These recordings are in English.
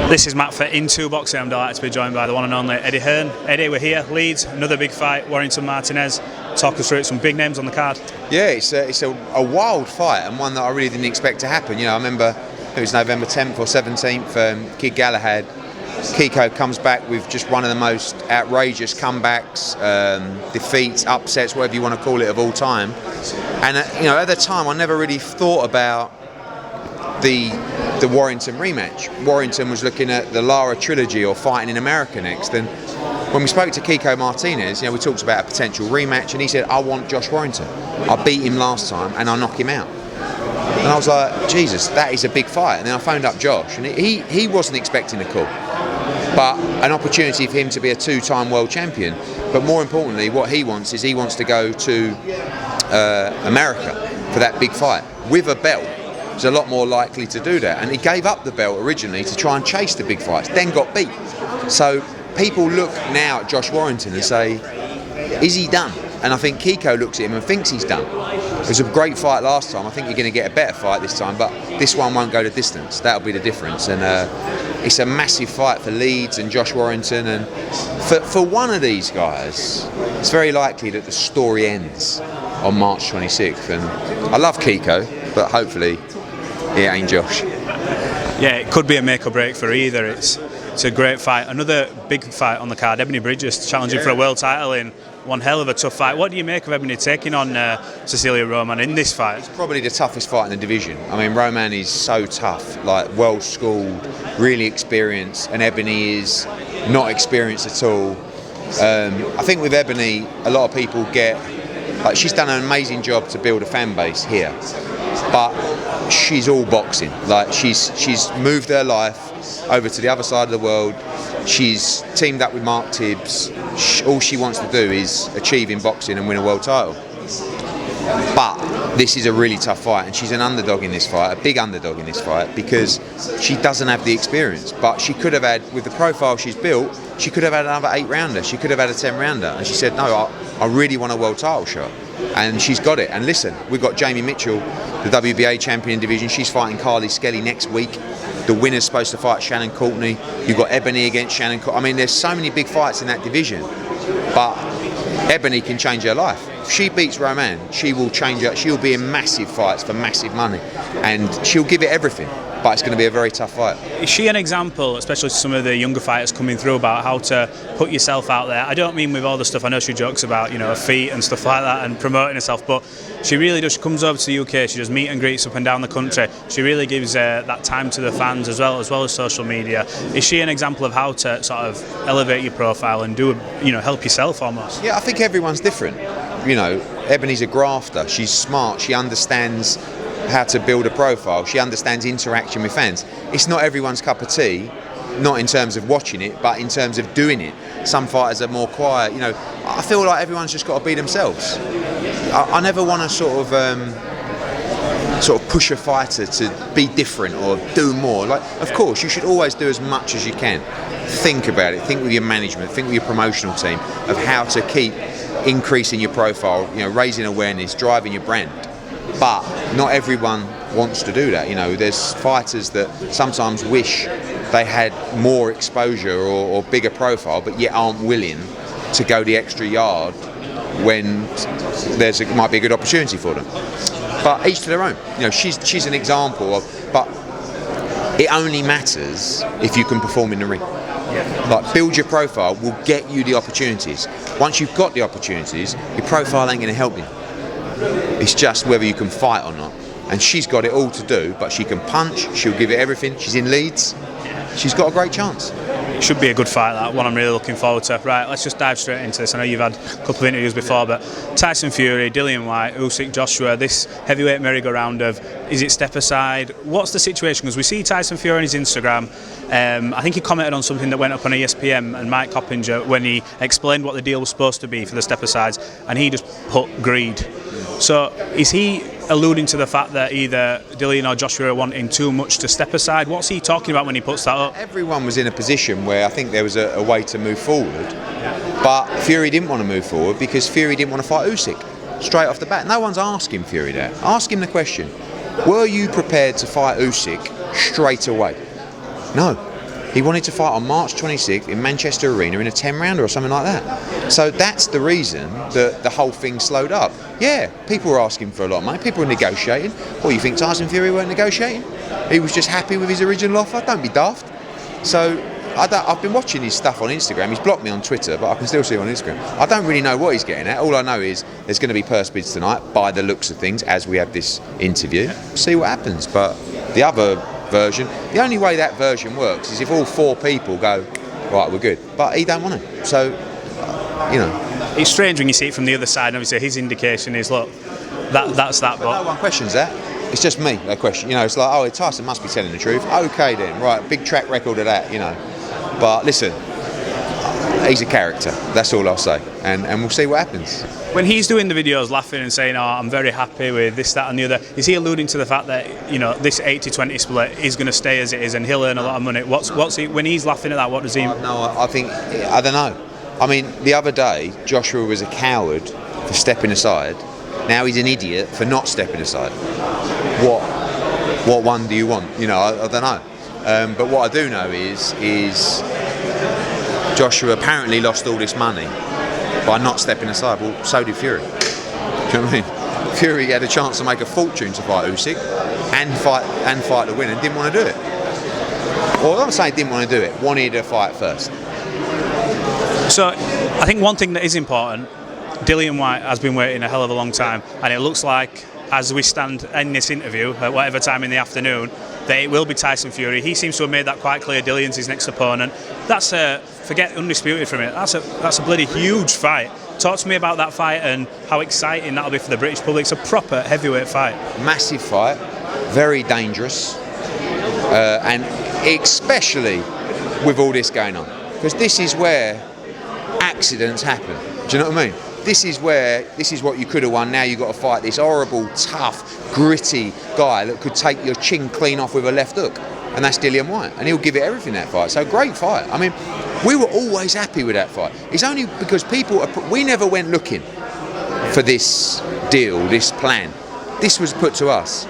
This is Matt for Into Boxing. I'm delighted to be joined by the one and only Eddie Hearn. Eddie, we're here, Leeds, another big fight, Warrington Martinez. Talk us through it, some big names on the card. Yeah, it's a wild fight and one that I really didn't expect to happen. You know, I remember it was November 10th or 17th, Kid Galahad. Kiko comes back with just one of the most outrageous comebacks, defeats, upsets, whatever you want to call it, of all time. And at the time, I never really thought about the Warrington rematch. Warrington was looking at the Lara trilogy or fighting in America next. And when we spoke to Kiko Martinez, we talked about a potential rematch, and he said, "I want Josh Warrington. I beat him last time, and I knock him out." And I was like, Jesus, that is a big fight. And then I phoned up Josh, and he wasn't expecting the call, but an opportunity for him to be a two-time world champion. But more importantly, what he wants is he wants to go to America for that big fight with a belt. He's a lot more likely to do that. And he gave up the belt originally to try and chase the big fights, then got beat. So people look now at Josh Warrington and say, is he done? And I think Kiko looks at him and thinks he's done. It was a great fight last time. I think you're going to get a better fight this time, but this one won't go the distance. That'll be the difference. And it's a massive fight for Leeds and Josh Warrington. And for one of these guys, it's very likely that the story ends on March 26th. And I love Kiko, but hopefully it ain't Josh. Yeah, it could be a make or break for either. It's a great fight. Another big fight on the card, Ebanie Bridges challenging for a world title in one hell of a tough fight. What do you make of Ebanie taking on Cecilia Roman in this fight? It's probably the toughest fight in the division. I mean, Roman is so tough, like well schooled, really experienced, and Ebanie is not experienced at all. I think with Ebanie, a lot of people she's done an amazing job to build a fan base here, but she's all boxing. Like she's moved her life over to the other side of the world. She's teamed up with Mark Tibbs. All she wants to do is achieve in boxing and win a world title. But this is a really tough fight, and she's an underdog in this fight, a big underdog in this fight, because she doesn't have the experience. But she could have had, with the profile she's built, she could have had another 8-rounder. She could have had a 10-rounder. And she said, no, I really want a world title shot. And she's got it. And listen, we've got Jamie Mitchell, the WBA champion in division. She's fighting Carly Skelly next week. The winner's supposed to fight Shannon Courtney. You've got Ebanie against Shannon Courtney. I mean, there's so many big fights in that division. But Ebanie can change her life. If she beats Roman, she will change her. She'll be in massive fights for massive money. And she'll give it everything. But it's going to be a very tough fight. Is she an example, especially to some of the younger fighters coming through, about how to put yourself out there? I don't mean with all the stuff, I know she jokes about, her feet and stuff like that and promoting herself, but she really does. She comes over to the UK, she does meet and greets up and down the country. She really gives that time to the fans as well as social media. Is she an example of how to sort of elevate your profile and do, help yourself almost? Yeah, I think everyone's different. Ebanie's a grafter. She's smart. She understands how to build a profile. She understands interaction with fans. It's not everyone's cup of tea, not in terms of watching it, but in terms of doing it. Some fighters are more quiet. I feel like everyone's just got to be themselves. I never want to sort of push a fighter to be different or do more. Like, of course, you should always do as much as you can. Think about it. Think with your management. Think with your promotional team of how to keep increasing your profile. Raising awareness, driving your brand. But not everyone wants to do that. There's fighters that sometimes wish they had more exposure or bigger profile, but yet aren't willing to go the extra yard when might be a good opportunity for them. But each to their own. She's an example of. But it only matters if you can perform in the ring. Like, build your profile will get you the opportunities. Once you've got the opportunities, your profile ain't going to help you. It's just whether you can fight or not. And she's got it all to do, but she can punch, she'll give it everything. She's in Leeds. She's got a great chance. It should be a good fight, that one. I'm really looking forward to. Right, let's just dive straight into this. I know you've had a couple of interviews before, but Tyson Fury, Dillian Whyte, Usyk, Joshua, this heavyweight merry-go-round of, is it step aside? What's the situation? Because we see Tyson Fury on his Instagram. I think he commented on something that went up on ESPN and Mike Coppinger when he explained what the deal was supposed to be for the step asides, and he just put greed. So is he alluding to the fact that either Dillian or Joshua are wanting too much to step aside? What's he talking about when he puts that up? Everyone was in a position where I think there was a way to move forward, but Fury didn't want to move forward because Fury didn't want to fight Usyk straight off the bat. No one's asking Fury that. Ask him the question, were you prepared to fight Usyk straight away? No. He wanted to fight on March 26th in Manchester Arena in a 10-rounder or something like that. So that's the reason that the whole thing slowed up. Yeah, people were asking for a lot of money. People were negotiating. What, you think Tyson Fury weren't negotiating? He was just happy with his original offer? Don't be daft. So I've been watching his stuff on Instagram. He's blocked me on Twitter, but I can still see him on Instagram. I don't really know what he's getting at. All I know is there's going to be purse bids tonight, by the looks of things, as we have this interview. See what happens. But the other version, the only way that version works is if all 4 people go, right, we're good. But he don't want to. So, you know. It's strange when you see it from the other side. Obviously, his indication is, look, that's that. But no one questions that. It's just me, that question. You know, it's like, oh, Tyson must be telling the truth. Okay then, right, big track record of that, you know. But listen, he's a character. That's all I'll say, and we'll see what happens. When he's doing the videos, laughing and saying, "Oh, I'm very happy with this, that, and the other," is he alluding to the fact that, you know, this 80-20 split is going to stay as it is, and he'll earn a lot of money? What's he, when he's laughing at that? What does he? No, I think I don't know. I mean, the other day Joshua was a coward for stepping aside. Now he's an idiot for not stepping aside. What one do you want? You know, I don't know. But what I do know is Joshua apparently lost all this money by not stepping aside. Well, so did Fury. Do you know what I mean? Fury had a chance to make a fortune to fight Usyk and fight the win, and didn't want to do it. Well, I'm saying didn't want to do it. Wanted to fight first. So I think one thing that is important, Dillian Whyte has been waiting a hell of a long time, and it looks like, as we stand in this interview at whatever time in the afternoon, that it will be Tyson Fury. He seems to have made that quite clear. Dillian's his next opponent. That's forget undisputed from it. That's a bloody huge fight. Talk to me about that fight and how exciting that'll be for the British public. It's a proper heavyweight fight. Massive fight, very dangerous, and especially with all this going on, because this is where accidents happen. Do you know what I mean? This is what you could have won. Now you've got to fight this horrible, tough, gritty guy that could take your chin clean off with a left hook, and that's Dillian Whyte, and he'll give it everything, that fight. So great fight. I mean, we were always happy with that fight. It's only because we never went looking for this deal, this plan. This was put to us.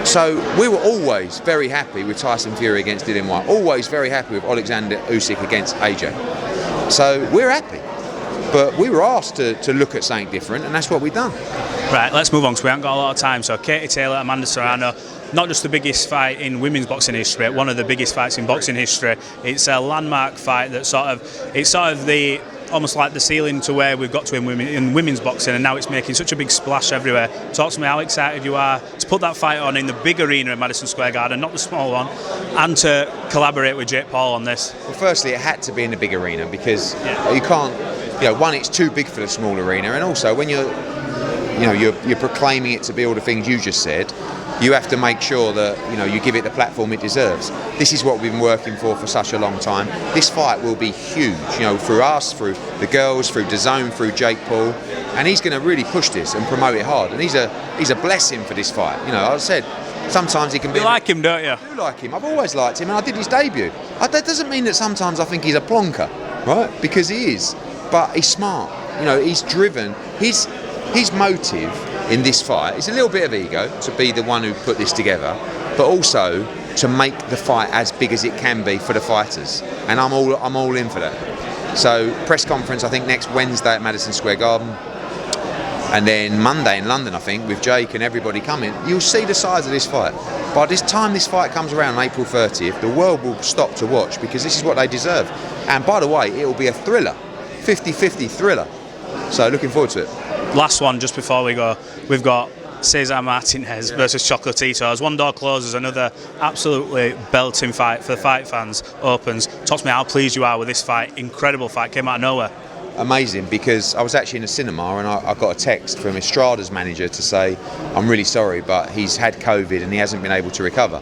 So we were always very happy with Tyson Fury against Dillian Whyte. Always very happy with Alexander Usyk against AJ. So we're happy. But we were asked to look at something different, and that's what we've done. Right, let's move on because we haven't got a lot of time. So Katie Taylor, Amanda Serrano, not just the biggest fight in women's boxing history, one of the biggest fights in boxing history. It's a landmark fight that it's almost like the ceiling to where we've got to in women's boxing, and now it's making such a big splash everywhere. Talk to me how excited you are to put that fight on in the big arena at Madison Square Garden, not the small one, and to collaborate with Jake Paul on this. Well, firstly, it had to be in the big arena because you can't. You know, one, it's too big for the small arena, and also when you're proclaiming it to be all the things you just said, you have to make sure that you give it the platform it deserves. This is what we've been working for such a long time. This fight will be huge, through us, through the girls, through DAZN, through Jake Paul, and he's going to really push this and promote it hard. And he's a blessing for this fight. I said sometimes he can be. You like him, don't you? I do like him. I've always liked him, and I did his debut. That doesn't mean that sometimes I think he's a plonker, right? Because he is. But he's smart, he's driven. His motive in this fight is a little bit of ego, to be the one who put this together, but also to make the fight as big as it can be for the fighters. And I'm all in for that. So press conference, I think next Wednesday at Madison Square Garden, and then Monday in London, I think, with Jake and everybody coming. You'll see the size of this fight. By this time this fight comes around on April 30th, the world will stop to watch, because this is what they deserve. And by the way, it will be a thriller. 50-50 thriller. So looking forward to it. Last one just before we go. We've got Cesar Martinez versus Chocolatito. As one door closes, another absolutely belting fight for the fight fans opens. Talk to me how pleased you are with this fight. Incredible fight, came out of nowhere. Amazing, because I was actually in a cinema and I got a text from Estrada's manager to say, I'm really sorry, but he's had COVID and he hasn't been able to recover.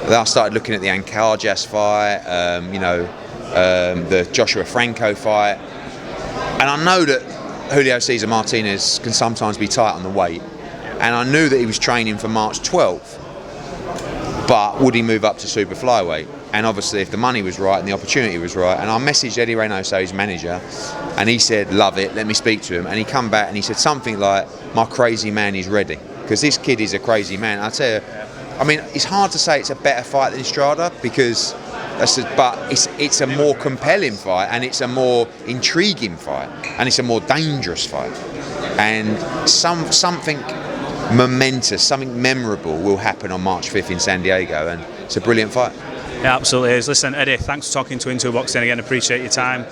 Then I started looking at the Ancarjas fight, the Joshua Franco fight, and I know that Julio Cesar Martinez can sometimes be tight on the weight, and I knew that he was training for March 12th, but would he move up to super flyweight? And obviously if the money was right and the opportunity was right, and I messaged Eddie Reynoso, his manager, and he said, love it, let me speak to him, and he come back and he said something like, my crazy man is ready, because this kid is a crazy man. I tell you, I mean, it's hard to say it's a better fight than Estrada, because But it's a more compelling fight, and it's a more intriguing fight, and it's a more dangerous fight, and something momentous, something memorable will happen on March 5th in San Diego, and it's a brilliant fight. Yeah, absolutely is. Listen, Eddie, thanks for talking to Into Boxing again. Appreciate your time.